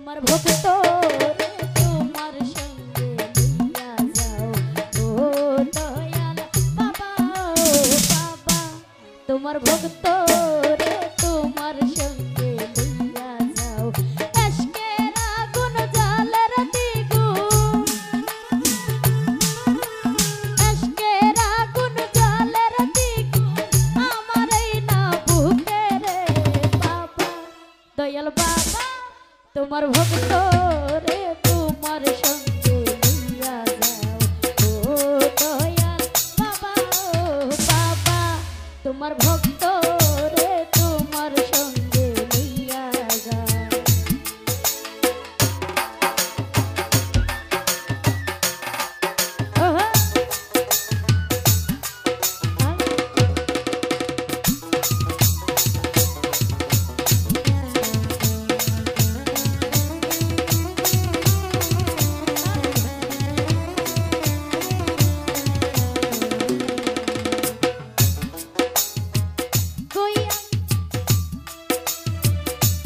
তোমার ভক্ত রে তোমার সঙ্গে লইয়া যাও ও দয়াল বাবা ও বাবা তোমার ভক্ত রে তোমার সঙ্গে লইয়া যাও এশকের আগুন জ্বালার দ্বিগুণ এশকের আগুন জ্বালার দ্বিগুণ আমার এই না বুকে রে বাবা দয়াল বাবা তোমার ভক্ত রে তোমার সঙ্গে লইয়া যাও ও দয়াল বাবা ও বাবা তোমার ভক্ত রে তোমার সঙ্গে লইয়া যাও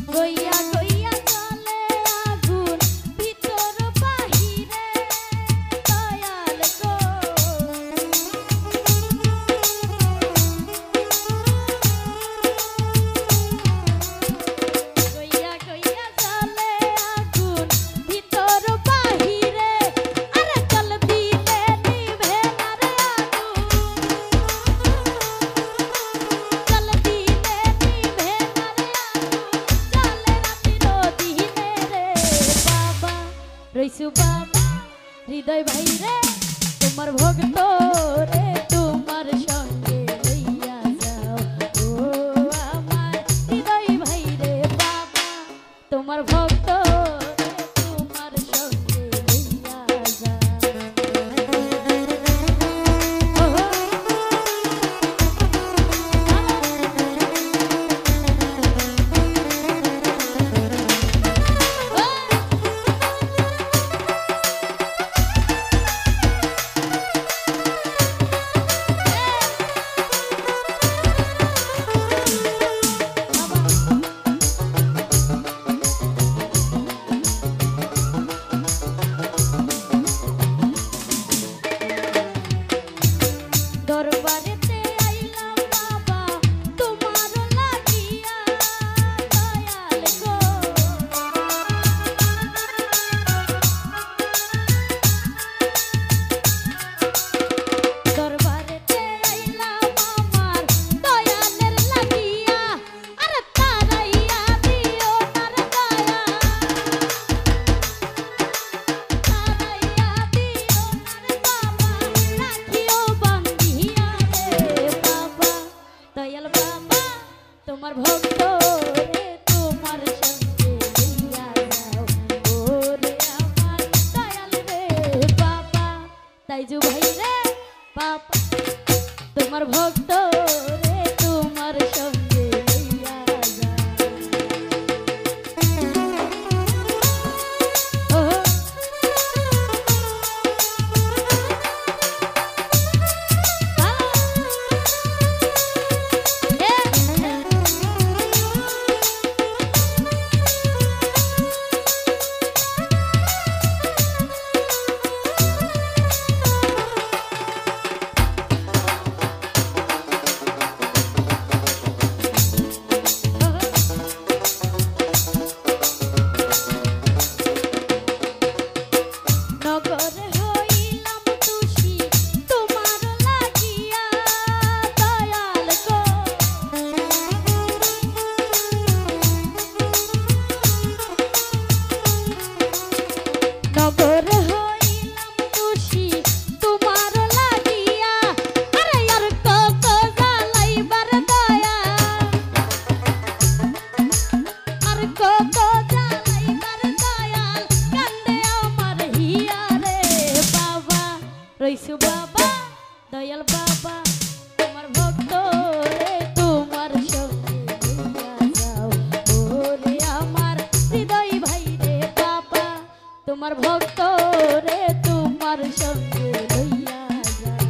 গইয়া গইয়া চলে আগুন ভিতর বাহিরে দয়াল গো গইয়া গইয়া চলে আগুন ভিতর বাহিরে আরে জল দিলে নিভে না রে আগুন জল দিলে নিভে না রে রইসু বাবা হৃদয় ভাই রে তোমার ভক্ত রে তোমার সঙ্গে লইয়া যাও ও আমার হৃদয় ভাই রে বাবা তোমার ভক্ত রে তোমার সঙ্গে লইয়া যাও দরবারেতে আইলাম বাবা তোমার লাগিয়া দয়াল গো দরবারেতে আইলাম আমার দয়ালের লাগিয়া আরে তারাইয়া দিও তার দয়া তারাইয়া দিও তার বাবা রাখিও বান্ধিয়া রে বাবা দয়াল বাবা তোমার ভক্ত রে তোমার সঙ্গে লইয়া যাও ও রে আমার দয়াল রে বাবা তাইজু ভাই রে বাবা তোমার ভক্ত রে তোমার সঙ্গে লইয়া যাও নগরে হইলাম তুষি তোমার লাগিয়া দয়াল গো নগরে হইলাম তুষি তোমার লাগিয়া আরে আর কত জ্বালাইবার দয়া আর কত জ্বালাইবার দয়াল কান্দে আমার হিয়া রে বাবা রইসু বাবা দয়াল বাবা তোমার ভক্ত রে তোমার সঙ্গে লইয়া যাও ও রে আমার হৃদয় ভাই রে বাবা তোমার ভক্ত রে তোমার সঙ্গে লইয়া যাও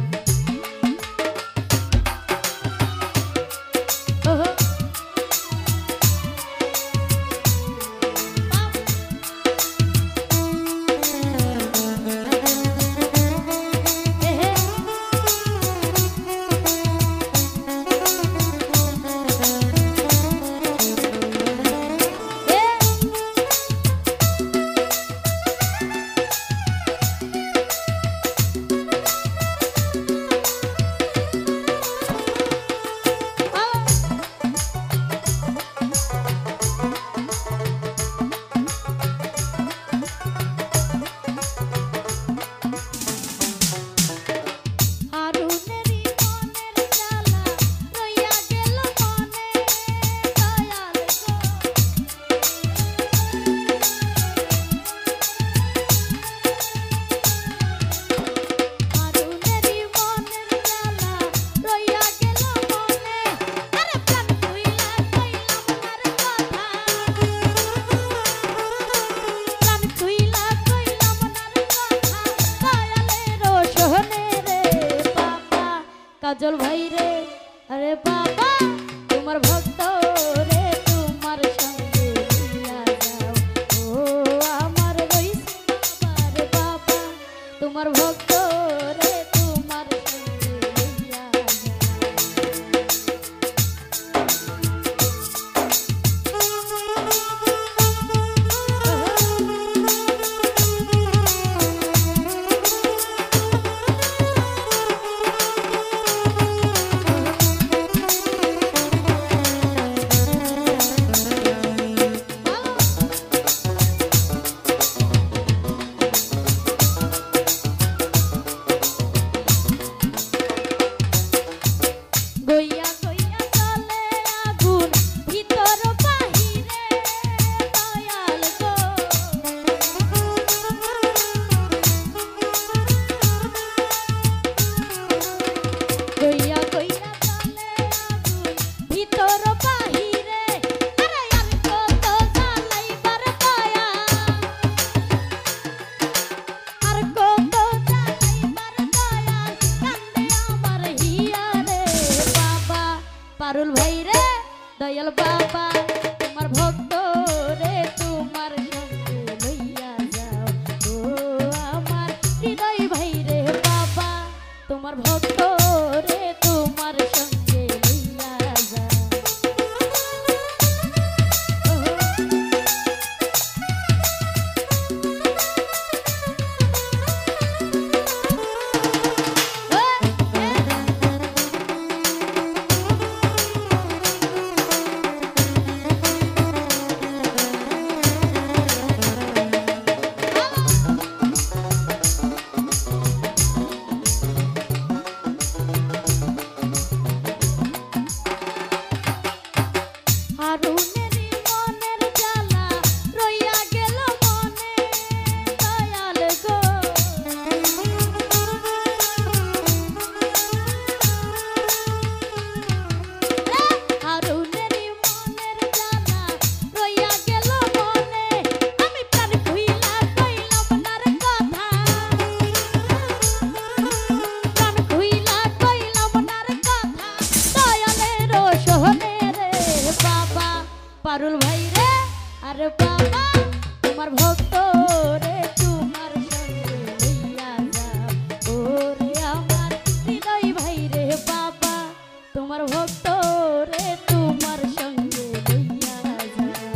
কাজল ভাই রে আরে বাবা তোমার ভক্ত রে তোমার সঙ্গে নিয়া যাও ও আমার রইছে বাবা রে বাবা তোমার ভক্ত রে তোমার সঙ্গে নিয়া যাও গইয়া গইয়া চলে আগুন ভিতর বাহিরে দয়াল গো গইয়া গইয়া চলে আগুন ভিতর বাহিরে আরে আর কত জ্বালাইবার দয়া আর কত জ্বালাইবার দয়া কান্দে আমার হিয়া রে বাবা পারুল ভাই রে দয়াল বাবা তোমার ভক্ত রে তোমার সঙ্গে লইয়া যাও ও আমার হৃদয় ভাই রে বাবা তোমার ভক্ত রে তোমার সঙ্গে লইয়া যাও হারুনেরই মনের জ্বালা রইয়া গেল মনে দয়াল গো হারুনেরই মনের জ্বালা রইয়া গেল মনে আমি প্রাণ খুইলা কইলাম নার কথা প্রাণ খুইলা কইলাম নার কথা দয়ালের সোহনে রে বাবা পারুল ভাই রে আরে বাবা তোমার ভক্ত রে তোমার সঙ্গে লইয়া যাও ও রে আমার হৃদয় ভাই রে বাবা তোমার ভক্ত রে তোমার সঙ্গে লইয়া যাও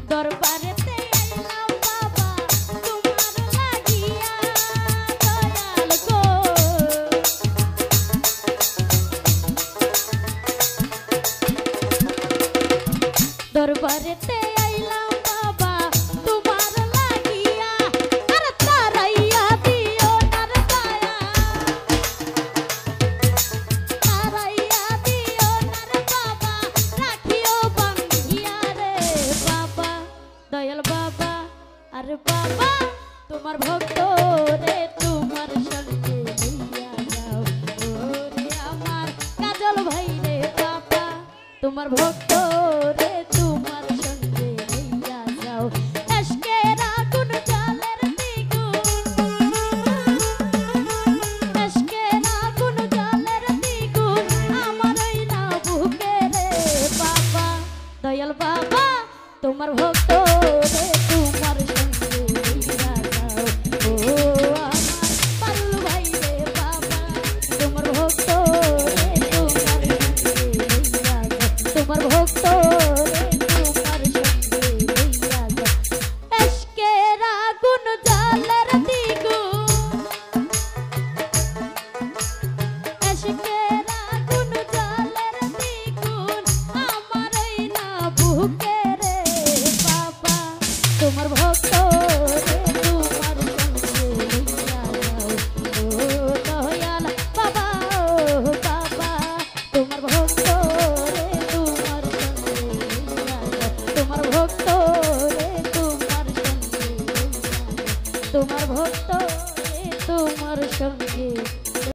দরবারেতে আইলাম বাবা তোমার লাগিয়া দয়াল গো দরবারেতে আইলাম বাবা তোমার লাগিয়া আর তারাইয়া দিও নার দয়া তারাইয়া দিও নার বাবা রাখিও বাঙ্গিয়া রে বাবা দয়াল বাবা আরে বাবা তোমার ভক্ত রে তোমার সঙ্গে লইয়া যাও ও রে আমার কাজল ভাই রে বাবা তোমার ভক্ত রে তোমার সঙ্গে লইয়া যাও এশকের আগুন জলের দ্বিগুণ এশকের আগুন জলের দ্বিগুণ আমার ওই না বুকে রে বাবা দয়াল বাবা তোমার ভক্ত রে তোমার সঙ্গে লইয়া যাও ও আমার পারুল ভাই রে বাবা তোমার ভক্ত রে তোমার সঙ্গে লইয়া যাও তোমার ভক্ত রে তোমার সঙ্গে লইয়া যাও এশকের আগুন জলের দ্বিগুণ এশকের আগুন জলের দ্বিগুণ আমার এই না বুকে রে বাবা সঙ্গে